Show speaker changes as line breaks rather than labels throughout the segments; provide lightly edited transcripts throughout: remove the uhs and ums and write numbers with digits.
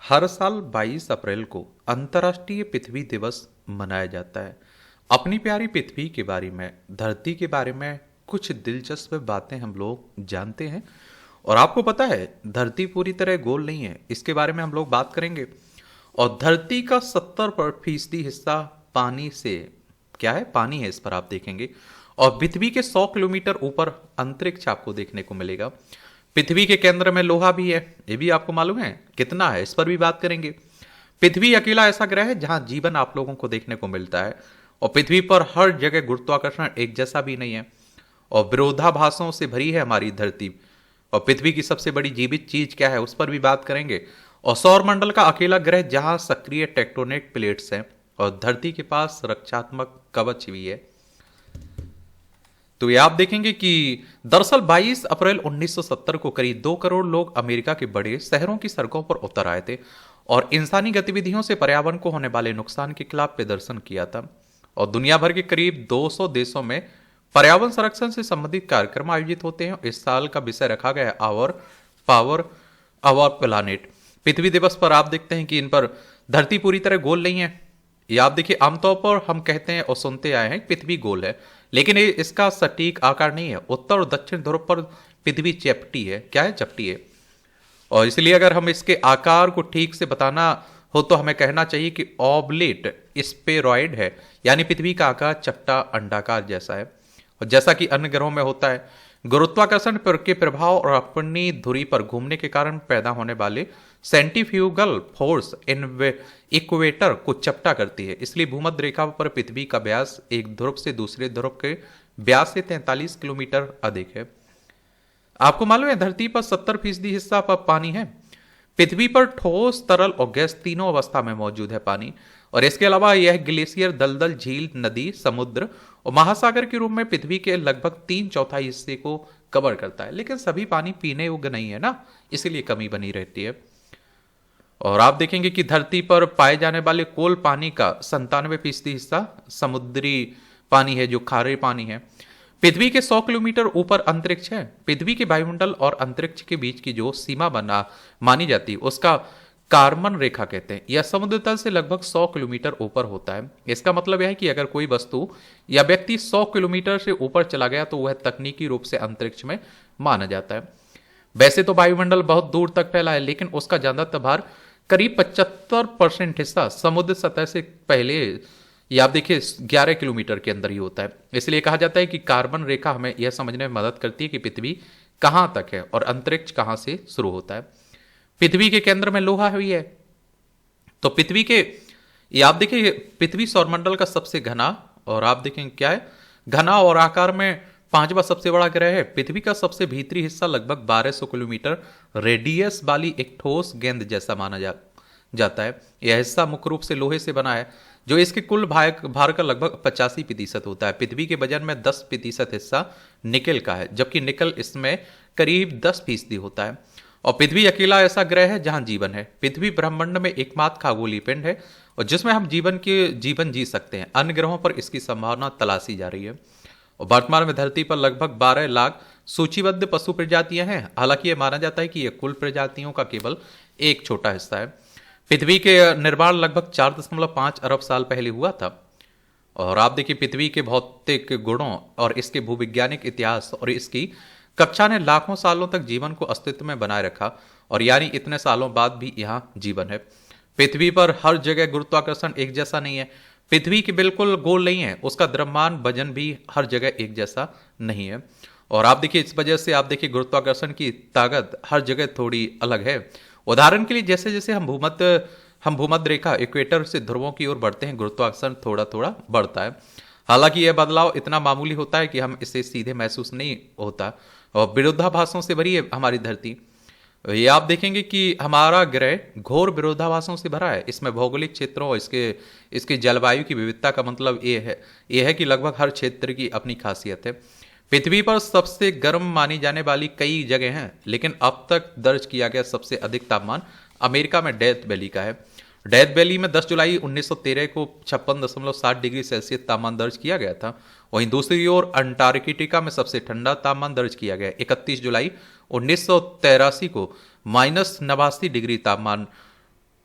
हर साल 22 अप्रैल को अंतर्राष्ट्रीय पृथ्वी दिवस मनाया जाता है। अपनी प्यारी पृथ्वी के बारे में, धरती के बारे में कुछ दिलचस्प बातें हम लोग जानते हैं। और आपको पता है, धरती पूरी तरह गोल नहीं है, इसके बारे में हम लोग बात करेंगे। और धरती का 70% हिस्सा पानी से क्या है, पानी है, इस पर आप देखेंगे। और पृथ्वी के 100 किलोमीटर ऊपर अंतरिक्ष आपको देखने को मिलेगा। पृथ्वी के केंद्र में लोहा भी है, ये भी आपको मालूम है कितना है, इस पर भी बात करेंगे। पृथ्वी अकेला ऐसा ग्रह है जहां जीवन आप लोगों को देखने को मिलता है। और पृथ्वी पर हर जगह गुरुत्वाकर्षण एक जैसा भी नहीं है और विरोधाभासों से भरी है हमारी धरती। और पृथ्वी की सबसे बड़ी जीवित चीज क्या है, उस पर भी बात करेंगे। और सौर मंडल का अकेला ग्रह जहां सक्रिय टेक्टोनिक प्लेट्स हैं और धरती के पास रक्षात्मक कवच भी है। तो ये आप देखेंगे कि दरअसल 22 अप्रैल 1970 को करीब 2 करोड़ लोग अमेरिका के बड़े शहरों की सड़कों पर उतर आए थे और इंसानी गतिविधियों से पर्यावरण को होने वाले नुकसान के खिलाफ प्रदर्शन किया था। और दुनिया भर के करीब 200 देशों में पर्यावरण संरक्षण से संबंधित कार्यक्रम आयोजित होते हैं। इस साल का विषय रखा गया आवर पावर आवर प्लानेट। पृथ्वी दिवस पर आप देखते हैं कि इन पर धरती पूरी तरह गोल नहीं है। ये आप देखिए, आमतौर पर हम कहते हैं और सुनते आए हैं पृथ्वी गोल है, लेकिन ये इसका सटीक आकार नहीं है। उत्तर और दक्षिण ध्रुव पर पृथ्वी चपटी है। क्या है? चपटी है। और इसलिए अगर हम इसके आकार को ठीक से बताना हो तो हमें कहना चाहिए कि ऑबलेट स्पेरॉइड है, यानी पृथ्वी का आकार चपटा अंडाकार जैसा है। और जैसा कि अन्य ग्रहों में होता है, गुरुत्वाकर्षण के प्रभाव और अपनी धुरी पर घूमने के कारण पैदा होने वाले सेंट्रीफ्यूगल फोर्स इक्वेटर को चपटा करती है। इसलिए भूमध्य रेखा पर पृथ्वी का व्यास एक ध्रुव से दूसरे ध्रुव के व्यास से 43 किलोमीटर अधिक है। आपको मालूम है, धरती पर 70% हिस्सा पर पानी है। पृथ्वी पर ठोस, तरल और गैस तीनों अवस्था में मौजूद है पानी। और इसके अलावा यह ग्लेशियर, दलदल, झील, नदी, समुद्र और महासागर के रूप में पृथ्वी के लगभग 3/4 हिस्से को कवर करता है। लेकिन सभी पानी पीने योग्य नहीं है ना, इसलिए कमी बनी रहती है। और आप देखेंगे कि धरती पर पाए जाने वाले कोल पानी का 97% हिस्सा समुद्री पानी है, जो खारे पानी है। पृथ्वी के 100 किलोमीटर ऊपर अंतरिक्ष है। पृथ्वी के वायुमंडल और अंतरिक्ष के बीच की जो सीमा बना मानी जाती है, उसका कार्मन रेखा कहते हैं। यह समुद्र तल से लगभग 100 किलोमीटर ऊपर होता है। इसका मतलब यह है कि अगर कोई वस्तु या व्यक्ति 100 किलोमीटर से ऊपर चला गया तो वह तकनीकी रूप से अंतरिक्ष में माना जाता है। वैसे तो वायुमंडल बहुत दूर तक फैला है, लेकिन उसका ज्यादातर भार करीब 75% हिस्सा समुद्र सतह से पहले, या आप देखिए, 11 किलोमीटर के अंदर ही होता है। इसलिए कहा जाता है कि कार्बन रेखा हमें यह समझने में मदद करती है कि पृथ्वी कहां तक है और अंतरिक्ष कहां से शुरू होता है। पृथ्वी के केंद्र में लोहा भी है। तो पृथ्वी के, ये आप देखिए, पृथ्वी सौरमंडल का सबसे घना, और आप देखें क्या है, घना और आकार में 5वां सबसे बड़ा ग्रह है। पृथ्वी का सबसे भीतरी हिस्सा लगभग 1200 किलोमीटर रेडियस वाली एक ठोस गेंद जैसा माना जाता है। यह हिस्सा मुख्य रूप से लोहे से बना है, जो इसके कुल भार का लगभग 85% होता है। पृथ्वी के वजन में 10% हिस्सा निकल का है, जबकि निकल इसमें करीब 10% होता है। और पृथ्वी अकेला ऐसा ग्रह है जहां जीवन है। पृथ्वी ब्रह्मांड में एकमात्र खगोलीय पिंड है और जिसमें हम जीवन जी सकते हैं। अन्य ग्रहों पर इसकी संभावना तलाशी जा रही है। और वर्तमान में धरती पर लगभग 12 लाख सूचीबद्ध पशु प्रजातियां हैं। हालांकि यह माना जाता है कि यह कुल प्रजातियों का केवल एक छोटा हिस्सा है। पृथ्वी के निर्माण लगभग 4.5 अरब साल पहले हुआ था। और आप देखिए, पृथ्वी के भौतिक गुणों और इसके भूविज्ञानिक इतिहास और इसकी कक्षा ने लाखों सालों तक जीवन को अस्तित्व में बनाए रखा, और यानी इतने सालों बाद भी यहां जीवन है। पृथ्वी पर हर जगह गुरुत्वाकर्षण एक जैसा नहीं है। पृथ्वी की बिल्कुल गोल नहीं है, उसका द्रव्यमान वजन भी हर जगह एक जैसा नहीं है। और आप देखिए, इस वजह से आप देखिए गुरुत्वाकर्षण की ताकत हर जगह थोड़ी अलग है। उदाहरण के लिए, जैसे जैसे हम भूमध्य रेखा इक्वेटर से ध्रुवों की ओर बढ़ते हैं, गुरुत्वाकर्षण थोड़ा थोड़ा बढ़ता है। हालांकि यह बदलाव इतना मामूली होता है कि हम इसे सीधे महसूस नहीं होता। और विरोधाभासों से भरी है हमारी धरती। ये आप देखेंगे कि हमारा ग्रह घोर विरोधाभासों से भरा है। इसमें भौगोलिक क्षेत्रों और इसकी जलवायु की विविधता का मतलब ये है कि लगभग हर क्षेत्र की अपनी खासियत है। पृथ्वी पर सबसे गर्म मानी जाने वाली कई जगह हैं, लेकिन अब तक दर्ज किया गया सबसे अधिक तापमान अमेरिका में डेथ वैली का है। डेथ वैली में 10 जुलाई 1913 को 56.7 डिग्री सेल्सियस तापमान दर्ज किया गया था। वहीं दूसरी ओर अंटार्कटिका में सबसे ठंडा तापमान दर्ज किया गया 31 जुलाई 1983 को -89 डिग्री तापमान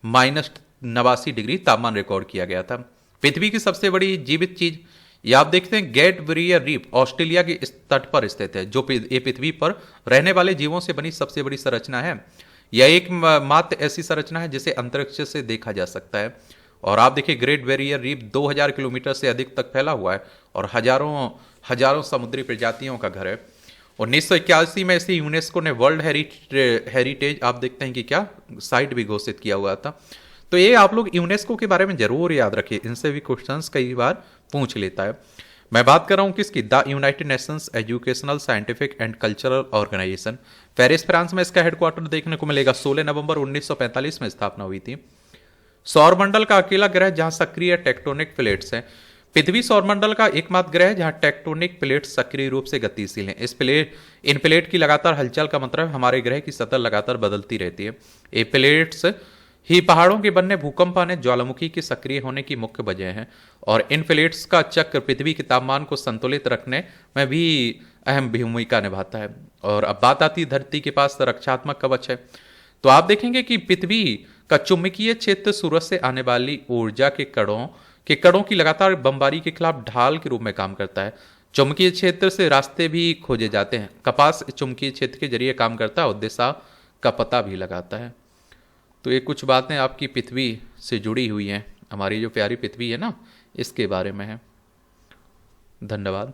-89 डिग्री तापमान रिकॉर्ड किया गया था। पृथ्वी की सबसे बड़ी जीवित चीज ये आप देखते हैं ग्रेट बैरियर रीफ ऑस्ट्रेलिया के इस तट पर स्थित है, जो ये पृथ्वी पर रहने वाले जीवों से बनी सबसे बड़ी संरचना है। यह एक मात्र ऐसी संरचना है जिसे अंतरिक्ष से देखा जा सकता है। और आप देखिए ग्रेट बैरियर रीफ 2000 किलोमीटर से अधिक तक फैला हुआ है और हजारों हजारों समुद्री प्रजातियों का घर है। 1981 में इसे यूनेस्को ने वर्ल्ड हेरिटेज आप देखते हैं कि क्या साइट भी घोषित किया हुआ था। तो ये आप लोग यूनेस्को के बारे में जरूर याद रखिए, इनसे भी क्वेश्चंस कई बार पूछ लेता है। मैं बात कर रहा हूं किसकी, the United Nations Educational Scientific and Cultural Organization. Paris France में इसका हेडक्वार्टर देखने को मिलेगा। 16 नवंबर 1945 में स्थापना हुई थी। सौरमंडल का अकेला ग्रह जहां सक्रिय टेक्टोनिक प्लेट्स हैं। पृथ्वी सौरमंडल का एकमात्र ग्रह है जहां टेक्टोनिक प्लेट्स सक्रिय रूप से गतिशील हैं। इन प्लेट की लगातार हलचल का मतलब हमारे ग्रह की सतह लगातार बदलती रहती है। ये प्लेट्स ही पहाड़ों के बनने, भूकंप आने, ज्वालामुखी के सक्रिय होने की मुख्य वजह है। और इन प्लेट्स का चक्र पृथ्वी के तापमान को संतुलित रखने में भी अहम भूमिका निभाता है। और अब बात आती है धरती के पास रक्षात्मक कवच है। तो आप देखेंगे कि पृथ्वी का चुंबकीय क्षेत्र सूरज से आने वाली ऊर्जा के कणों की लगातार बमबारी के खिलाफ ढाल के रूप में काम करता है। चुंबकीय क्षेत्र से रास्ते भी खोजे जाते हैं। कपास चुंबकीय क्षेत्र के जरिए काम करता है और दिशा का पता भी लगाता है। तो ये कुछ बातें आपकी पृथ्वी से जुड़ी हुई हैं, हमारी जो प्यारी पृथ्वी है ना, इसके बारे में है। धन्यवाद।